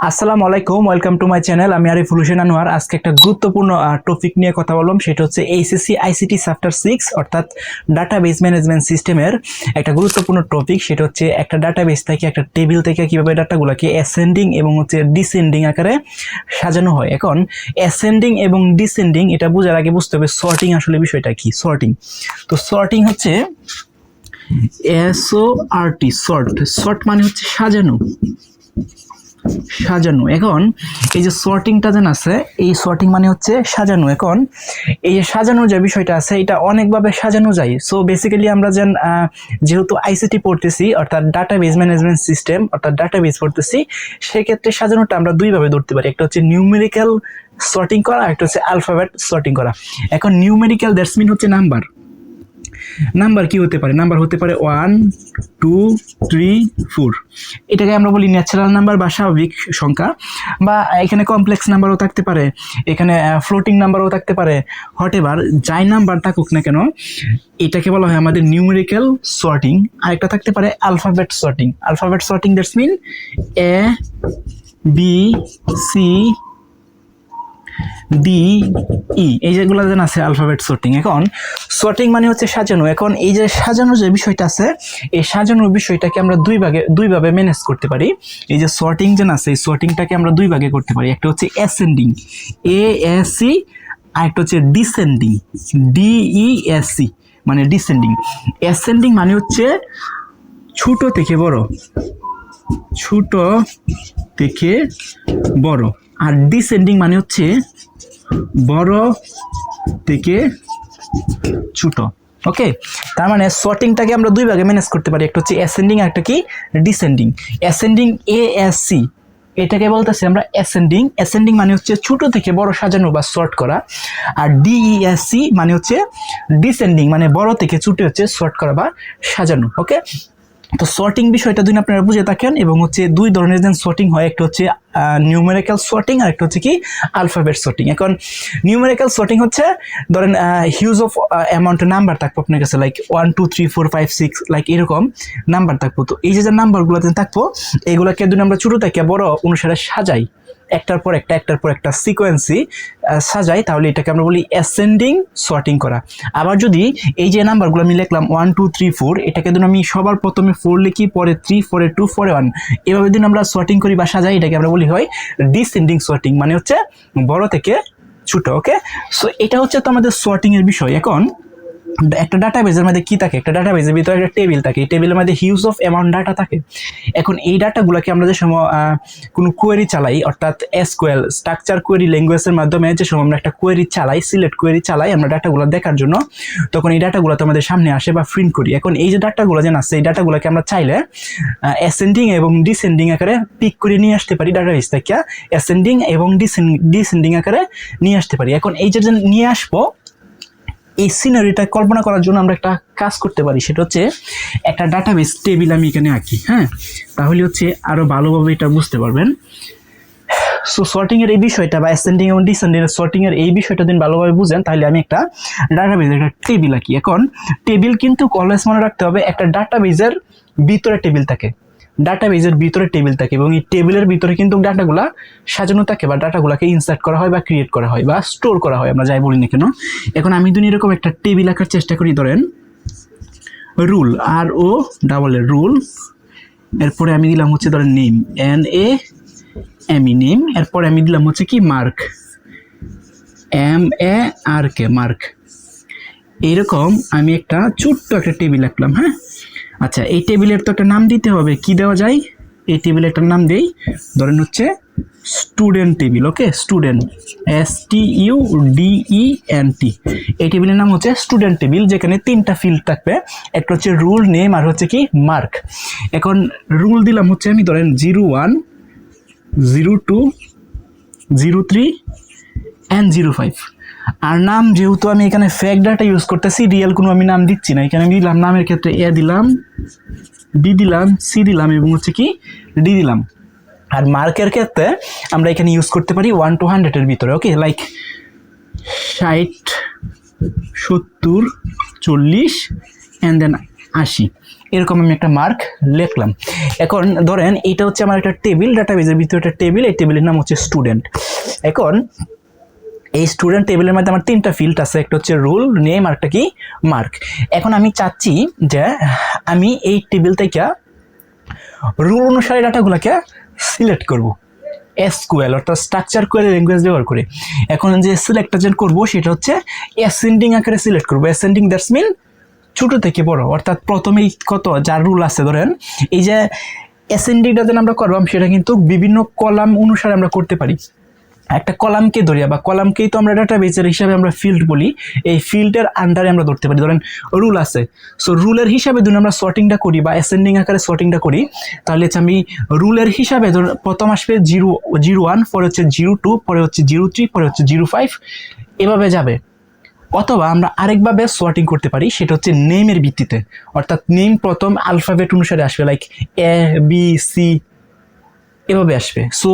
আসসালামু আলাইকুম, welcome to my channel. আমি আরিফুল হোসেন আনোয়ার। আজকে একটা গুরুত্বপূর্ণ টপিক নিয়ে কথা বললাম, সেটা হচ্ছে এইচএসসি আইসিটি চ্যাপ্টার 6 অর্থাৎ ডাটাবেস ম্যানেজমেন্ট সিস্টেমের একটা গুরুত্বপূর্ণ টপিক। সেটা হচ্ছে একটা ডাটাবেস থেকে, একটা টেবিল থেকে কিভাবে ডাটাগুলোকে অ্যাসেন্ডিং এবং ডিসেন্ডিং আকারে সাজানো হয়। এখন অ্যাসেন্ডিং এবং ডিসেন্ডিং এটা বোঝার আগে বুঝতে হবে সর্টিং আসলে বিষয়টা কি। সর্টিং, তো সর্টিং হচ্ছে SORT, সর্ট মানে হচ্ছে সাজানো। এখন এই যে সর্টিংটা যেন আছে, এই সর্টিং মানে হচ্ছে সাজানো। এখন এই যে সাজানোর যে বিষয়টা আছে, এটা অনেকভাবে সাজানো যায়। সো বেসিক্যালি আমরা যেহেতু আইসিটি পড়তেছি অর্থাৎ ডাটাবেস ম্যানেজমেন্ট সিস্টেম অর্থাৎ ডাটাবেস পড়তেছি, সেক্ষেত্রে সাজানোটা আমরা দুইভাবে ধরতে পারি। একটা হচ্ছে নিউমেরিক্যাল সর্টিং করা, একটা হচ্ছে অ্যালফাবেট সর্টিং করা। এখন নিউমেরিক্যাল দ্যাটস মিন হচ্ছে নাম্বার কি হতে পারে? নাম্বার হতে পারে 1 2 3 4। এটাকে আমরা বলি ন্যাচারাল নাম্বার বা স্বাভাবিক সংখ্যা, বা এখানে কমপ্লেক্স নাম্বারও থাকতে পারে, এখানে ফ্লোটিং নাম্বারও থাকতে পারে। হোয়াটএভার যাই নাম্বার থাকুক না কেন, এটাকে বলা হয় আমাদের নিউমেরিক্যাল সর্টিং। আরেকটা থাকতে পারে alphabet sorting that's mean A B C D E, এই যেগুলো যেন আছে অ্যালফাবেট সর্টিং। এখন সর্টিং মানে হচ্ছে সাজানো। এখন এই যে সাজানোর যে বিষয়টা আছে, এই সাজানোর বিষয়টাকে আমরা দুইভাবে ম্যানেজ করতে পারি। এই যে সর্টিং যেন আছে, এই সর্টিংটাকে আমরা দুই ভাগে করতে পারি। একটা হচ্ছে অ্যাসেন্ডিং ASC, আর একটা হচ্ছে ডিসেন্ডিং DESC মানে ডিসেন্ডিং। অ্যাসেন্ডিং মানে হচ্ছে ছোট থেকে বড়, আর ডিসেন্ডিং মানে হচ্ছে বড় থেকে ছোট। ওকে, তার মানে সর্টিংটাকে আমরা দুই ভাগে ম্যানেজ করতে পারি। একটা হচ্ছে অ্যাসেন্ডিং আর একটা কি ডিসেন্ডিং। অ্যাসেন্ডিং ASC, এটাকে বলতেছি আমরা অ্যাসেন্ডিং মানে হচ্ছে ছোট থেকে বড় সাজানো বা সর্ট করা। আর DESC মানে হচ্ছে ডিসেন্ডিং মানে বড় থেকে ছোট হচ্ছে সর্ট করা বা সাজানো। ওকে, তো সর্টিং বিষয়টা যদি আপনারা বুঝে থাকেন, এবং হচ্ছে দুই ধরনের যেন সর্টিং হয়, একটা হচ্ছে নিউমেরিক্যাল সর্টিং আর একটা হচ্ছে কি অ্যালফাবেট সর্টিং। এখন নিউমেরিক্যাল সর্টিং হচ্ছে ধরেন হিউজ অফ অ্যামাউন্ট নাম্বার থাকবো আপনার কাছে, লাইক 1 2 3 4 5 6 লাইক এরকম নাম্বার থাকবো। তো এই যে নাম্বারগুলো থাকবো, এগুলোকে যদি আমরা ছোটো থেকে বড় অনুসারে সাজাই, একটার পর একটা সিকোয়েন্সি সাজাই, তাহলে এটাকে আমরা বলি অ্যাসেন্ডিং সর্টিং করা। আবার যদি এই যে নাম্বারগুলো আমি লিখলাম 1 2 3 4, এটাকে যদি আমি সবার প্রথমে 4 লিখি, পরে 3, পরে 2, পরে 1, এভাবে যদি আমরা সর্টিং করি বা সাজাই, এটাকে আমরা বলি হয় ডিসেন্ডিং সর্টিং, মানে হচ্ছে বড় থেকে ছোট। ওকে, সো এটা হচ্ছে তো আমাদের সর্টিং এর বিষয়। এখন একটা ডাটাবেজের মধ্যে কি থাকে? একটা ডাটাবেজের ভিতরে একটা টেবিল থাকে, এই টেবিলের মধ্যে হিউজ অফ অ্যামাউন্ট ডাটা থাকে। এখন এই ডাটাগুলোকে আমরা যে সময় কোনো কোয়েরি চালাই, অর্থাৎ এসকিউএল স্ট্রাকচার কোয়েরি ল্যাঙ্গুয়েজের মাধ্যমে যে সময় আমরা একটা কোয়েরি চালাই, সিলেক্ট কোয়েরি চালাই আমরা ডাটাগুলো দেখার জন্য, তখন এই ডাটাগুলো তো আমাদের সামনে আসে বা প্রিন্ট করি। এখন এই যে ডাটাগুলো যেন আছে, এই ডাটাগুলোকে আমরা চাইলে অ্যাসেন্ডিং এবং ডিসেন্ডিং আকারে পিক করে নিয়ে আসতে পারি। ডাটাবেস থেকে অ্যাসেন্ডিং এবং ডিসেন্ডিং আকারে নিয়ে আসতে পারি। এখন এই যে নিয়ে আসবো, এই সিনারিটা কল্পনা করার জন্য আমরা একটা কাজ করতে পারি, সেটা হচ্ছে একটা ডাটাবেস টেবিল আমি এখানে আঁকি। হ্যাঁ, তাহলে হচ্ছে আরো ভালোভাবে এটা বুঝতে পারবেন। সো সর্টিং এর এই বিষয়টা বা অ্যাসেন্ডিং এবং ডিসেন্ডিং এর সর্টিং এর এই বিষয়টা যদি ভালোভাবে বুঝেন, তাহলে আমি একটা ডাটাবেজের একটা টেবিল আঁকি। এখন টেবিল কিন্তু অলওয়েজ মনে রাখতে হবে, একটা ডাটাবেজের ভিতরে টেবিল থাকে, এবং এই টেবিলের ভিতরে কিন্তু ডাটাগুলা সাজানো থাকে বা ডাটাগুলাকে ইনসার্ট করা হয় বা ক্রিয়েট করা হয় বা স্টোর করা হয়, আমরা যাই বলি না কেন। এখন আমি যদি এরকম একটা টেবিল আঁকার চেষ্টা করি, ধরেন রুল রুল, এরপরে আমি দিলাম হচ্ছে ধরেন নেম NAME নেম, এরপরে আমি দিলাম হচ্ছে কি মার্ক মার্ক। এইরকম আমি একটা ছোট্ট একটা টেবিল আঁকলাম। হ্যাঁ, আচ্ছা, এই টেবিলের তো একটা নাম দিতে হবে। কি দেওয়া যায়? এই টেবিলের একটা নাম দেই, ধরেন হচ্ছে স্টুডেন্ট টেবিল। ওকে, স্টুডেন্ট STUDENT, এই টেবিলের নাম হচ্ছে স্টুডেন্ট টেবিল, যেখানে 3টা ফিল্ড থাকবে, একটা হচ্ছে রুল, নেম আর হচ্ছে কি মার্ক। এখন রুল দিলাম হচ্ছে আমি ধরেন 01 02 03 and 05। আর নাম যেহেতু আমি এখানে ফেক ডাটা ইউজ করতেছি, রিয়েল কোনো আমি নাম দিচ্ছি না। এখানে আমি দিলাম নামের ক্ষেত্রে A দিলাম, B দিলাম, C দিলাম এবং হচ্ছে কি D দিলাম। আর মার্কের ক্ষেত্রে আমরা এখানে ইউজ করতে পারি 1 to 100 এর ভিতরে। ওকে, লাইক 60 70 40 and then 80, এরকম আমি একটা মার্ক লিখলাম। এখন ধরেন এটা হচ্ছে আমার একটা টেবিল, ডাটাবেজের ভিতরে একটা টেবিল, এই টেবিলের নাম হচ্ছে স্টুডেন্ট। এখন এই স্টুডেন্ট টেবিলের মধ্যে আমার 3টা ফিল্ড আছে, একটা হচ্ছে রুল, নেম, আর একটা কি মার্ক। এখন আমি চাচ্ছি যে আমি এই টেবিল থেকে রুল অনুসারে ডাটাগুলোকে সিলেক্ট করব এসকিউএল অর্থাৎ স্ট্রাকচার কোয়েরি ল্যাঙ্গুয়েজ ব্যবহার করে। এখন যে সিলেক্টটা যে করবো সেটা হচ্ছে অ্যাসেন্ডিং আকারে সিলেক্ট করবো। অ্যাসেন্ডিং দ্যাটস মিন ছোট থেকে বড়, অর্থাৎ প্রথমেই কত যার রুল আছে ধরেন এই যে অ্যাসেন্ডিংটা যেন আমরা করলাম সেটা কিন্তু বিভিন্ন কলাম অনুসারে আমরা করতে পারি। একটা কলামকে ধরিয়া বা কলামকেই তো আমরা ডাটাবেসের হিসাবে আমরা ফিল্ড বলি, এই ফিল্ডের আন্ডারে আমরা ধরতে পারি। ধরেন রুল আছে, সো রুলের হিসাবে যদি আমরা সর্টিংটা করি বা অ্যাসেন্ডিং আকারে সর্টিংটা করি, তাহলে হচ্ছে আমি রুলের হিসাবে প্রথম আসবে 0, 1, পরে হচ্ছে 0, 2, পরে হচ্ছে 0, 3, পরে হচ্ছে 0, 5, এভাবে যাবে। অথবা আমরা আরেকভাবে সর্টিং করতে পারি, সেটা হচ্ছে নেমের ভিত্তিতে, অর্থাৎ নেম প্রথম আলফাবেট অনুসারে আসবে, লাইক ABC এভাবে আসবে। সো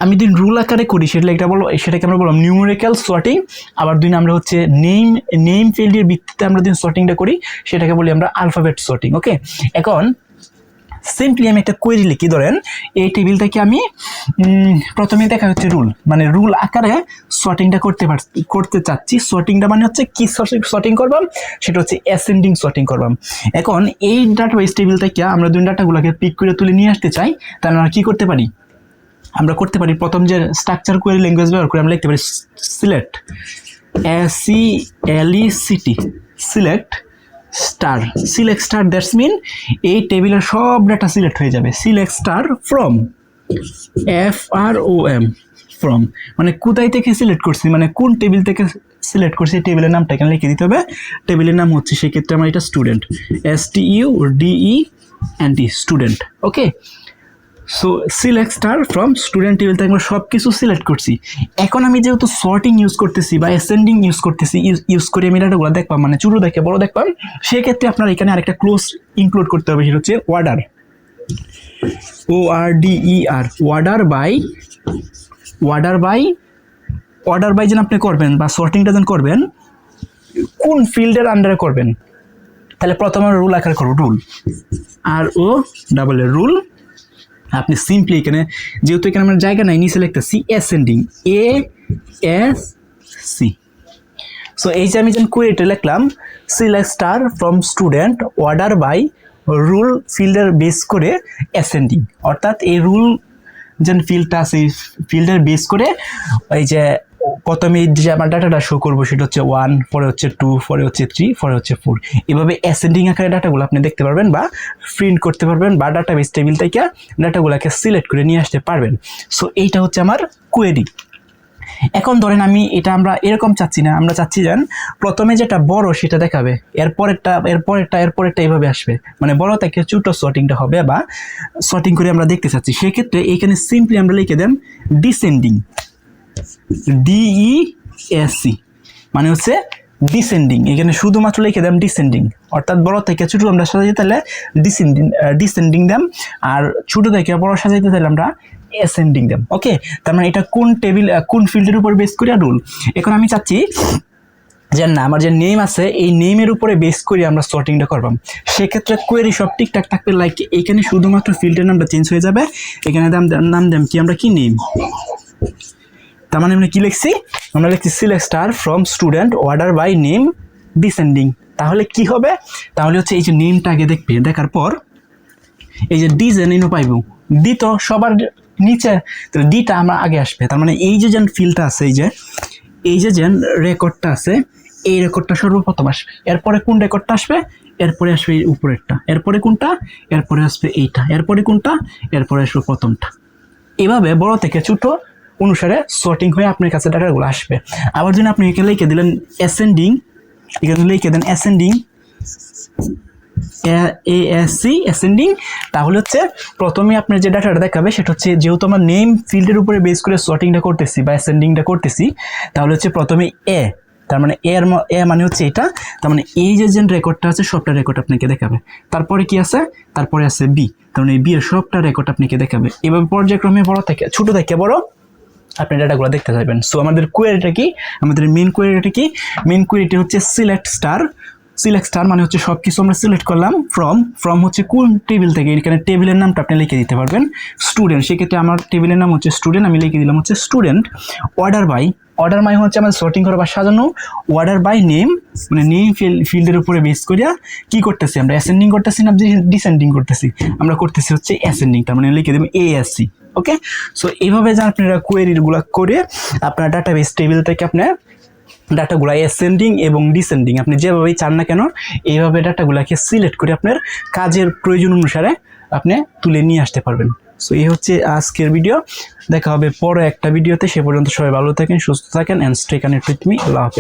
আমি যদি রুল আকারে করি সেটাকে আমরা বললাম নিউমেরিক্যাল সর্টিং। আবার দিন আমরা হচ্ছে নেম ফিল্ডের ভিত্তিতে আমরা যদি সর্টিংটা করি সেটাকে বলি আমরা আলফাবেট সর্টিং। ওকে, এখন সিম্পলি আমি একটা কোয়েরি লিখি। ধরেন এই টেবিলটাকে আমি প্রথমে দেখা হচ্ছে রুল, মানে রুল আকারে সর্টিংটা করতে চাচ্ছি। সর্টিংটা মানে হচ্ছে কি সর্টিং করবাম, সেটা হচ্ছে অ্যাসেন্ডিং সর্টিং করবাম। এখন এই ডাটাবেস টেবিল থেকে আমরা দুই ডাটাগুলোকে পিক করে তুলে নিয়ে আসতে চাই, তাহলে আমরা কি করতে পারি, আমরা করতে পারি প্রথম যে স্ট্রাকচার কোয়েরি ল্যাঙ্গুয়েজ ব্যবহার করে আমরা লিখতে পারি select SELECT select star. That's mean এই টেবিলের সব ডাটা সিলেক্ট হয়ে যাবে। Select star from FROM from, মানে কোথায় থেকে সিলেক্ট করছি, মানে কোন টেবিল থেকে সিলেক্ট করছি, টেবিলের নামটা এখানে লিখে দিতে হবে। টেবিলের নাম হচ্ছে সেক্ষেত্রে আমার এটা student, STUDENT student. Okay, so select star from student table থেকে আমরা সব কিছু সিলেক্ট করছি। এখন আমি যেহেতু সর্টিং ইউজ করতেছি বা অ্যাসেন্ডিং ইউজ করে আমি ডাটাগুলো দেখলাম, মানে ছোটো দেখে বড় দেখলাম, সেক্ষেত্রে আপনার এখানে আরেকটা ক্লোজ ইনক্লুড করতে হবে, সেটা হচ্ছে অর্ডার, অর্ডার বাই যেন আপনি করবেন বা সর্টিংটা যেন করবেন কোন ফিল্ডের আন্ডারে করবেন। তাহলে প্রথমে রুল আকারে করবো, রুল। আপনি সিম্পলি এখানে যেহেতু এখানে আমার জায়গা নাই, নিচে লিখতেছি অ্যাসেন্ডিং ASC। সো এই যে আমি যেন কোয়েরিটা লিখলাম select star from student order by roll ফিল্ডের বেস করে অ্যাসেন্ডিং, অর্থাৎ এই রুল যেন ফিল্ডটা আছে ফিল্ডের বেস করে এই যে প্রথমে যে আমার ডাটাটা শো করবো সেটা হচ্ছে 1, পরে হচ্ছে 2, পরে হচ্ছে 3, পরে হচ্ছে 4, এভাবে অ্যাসেন্ডিং আকারে ডাটাগুলো আপনি দেখতে পারবেন বা প্রিন্ট করতে পারবেন বা ডাটাবেস টেবিল থেকে ডাটাগুলোকে সিলেক্ট করে নিয়ে আসতে পারবেন। সো এইটা হচ্ছে আমার কোয়েরি। এখন ধরেন আমরা এরকম চাচ্ছি না, আমরা চাচ্ছি যেন প্রথমে যেটা বড় সেটা দেখাবে, এরপরেরটা এইভাবে আসবে, মানে বড় থেকে ছোট সর্টিংটা হবে বা সর্টিং করে আমরা দেখতে চাচ্ছি। সেক্ষেত্রে এখানে সিম্পলি আমরা লিখে দেন ডিসেন্ডিং, DESC, মানে হচ্ছে ডিসেন্ডিং। এখানে শুধুমাত্র লিখে দেন ডিসেন্ডিং, অর্থাৎ বড় থেকে ছোট আমরা সাজাইতে তাহলে ডিসেন্ডিং দেন, আর ছোট থেকে বড় সাজাইতে তাহলে আমরা অ্যাসেন্ডিং দেন। ওকে, তার মানে এটা কোন টেবিল কোন ফিল্ডের উপর বেস করে রুল। এখন আমি চাচ্ছি যে না, আমার যে নেম আছে এই নেমের উপরে বেস করে আমরা সর্টিংটা করবাম। সেক্ষেত্রে কোয়েরি সব ঠিকঠাক থাকবে, লাইক এইখানে শুধুমাত্র ফিল্ডের নামটা চেঞ্জ হয়ে যাবে। এখানে নাম দেন কি, আমরা কি নেম, তার মানে আমরা কি লিখছি, আমরা লিখছি select star from student order by name descending. তাহলে কি হবে, তাহলে হচ্ছে এই যে নেমটা আগে দেখবে, দেখার পর এই যে ডি যে নেমও পাইব, ডি তো সবার নিচে, তাহলে ডিটা আমার আগে আসবে। তার মানে এই যে যেন ফিল্ডটা আছে, এই যে যেন রেকর্ডটা আছে, এই রেকর্ডটা সর্বপ্রথম আসবে। এরপরে কোন রেকর্ডটা আসবে, এরপরে আসবে এই উপরেরটা, এরপরে কোনটা, এরপরে আসবে এইটা, এরপরে কোনটা, এরপরে আসবে প্রথমটা। এভাবে বড় থেকে ছোট অনুসারে সর্টিং হয়ে আপনার কাছে ডাটাগুলো আসবে। আবার যদি আপনি এখানে লিখে দিলেন অ্যাসেন্ডিং, এখানে লিখে দেন অ্যাসেন্ডিং ASC অ্যাসেন্ডিং, তাহলে হচ্ছে প্রথমে আপনার যে ডাটাটা দেখাবে সেটা হচ্ছে, যেহেতু আমার নেম ফিল্ডের উপরে বেস করে সর্টিংটা করতেছি বা অ্যাসেন্ডিংটা করতেছি, তাহলে হচ্ছে প্রথমে এ, তার মানে এ মানে হচ্ছে এটা, তার মানে এই যে রেকর্ডটা আছে সবটা রেকর্ড আপনাকে দেখাবে। তারপরে কি আছে, তারপরে আছে বি, তার মানে বি এর সবটা রেকর্ড আপনাকে দেখাবে। এভাবে পর্যায়ক্রমে বড় থেকে ছোট থেকে বড় আপনি ডাটাগুলো দেখতে চাইবেন। সো আমাদের কোয়েরিটা কি, আমাদের মেন কোয়েরিটা কি, মেন কোয়েরিটি হচ্ছে সিলেক্ট স্টার সিলেক্ট স্টার মানে হচ্ছে সব কিছু আমরা সিলেক্ট করলাম। ফ্রম হচ্ছে কোন টেবিল থেকে, এখানে টেবিলের নামটা আপনি লিখে দিতে পারবেন। স্টুডেন্ট, সেক্ষেত্রে আমার টেবিলের নাম হচ্ছে স্টুডেন্ট, আমি লিখে দিলাম হচ্ছে স্টুডেন্ট। অর্ডার বাই হচ্ছে আমাদের সর্টিং করা বা সাজানো। অর্ডার বাই নেম মানে নেম ফিল্ডের উপরে বেস করিয়া কি করতেছি আমরা, অ্যাসেন্ডিং করতেছি না ডিসেন্ডিং করতেছি, আমরা করতেছি হচ্ছে অ্যাসেন্ডিং, তার মানে লিখে দেবেন ASC। ওকে, সো এইভাবে যে আপনারা কোয়েরিগুলো করে আপনার ডাটাবেস টেবিল থেকে আপনার ডাটাগুলো অ্যাসেন্ডিং এবং ডিসেন্ডিং আপনি যেভাবেই চান না কেন এইভাবে ডাটাগুলোকে সিলেক্ট করে আপনার কাজের প্রয়োজন অনুসারে আপনি তুলে নিয়ে আসতে পারবেন। সো এই হচ্ছে আজকের ভিডিও, দেখা হবে পরে একটা ভিডিওতে। সে পর্যন্ত সবাই ভালো থাকেন, সুস্থ থাকেন, and stay connected with me. আল্লাহ হাফেজ।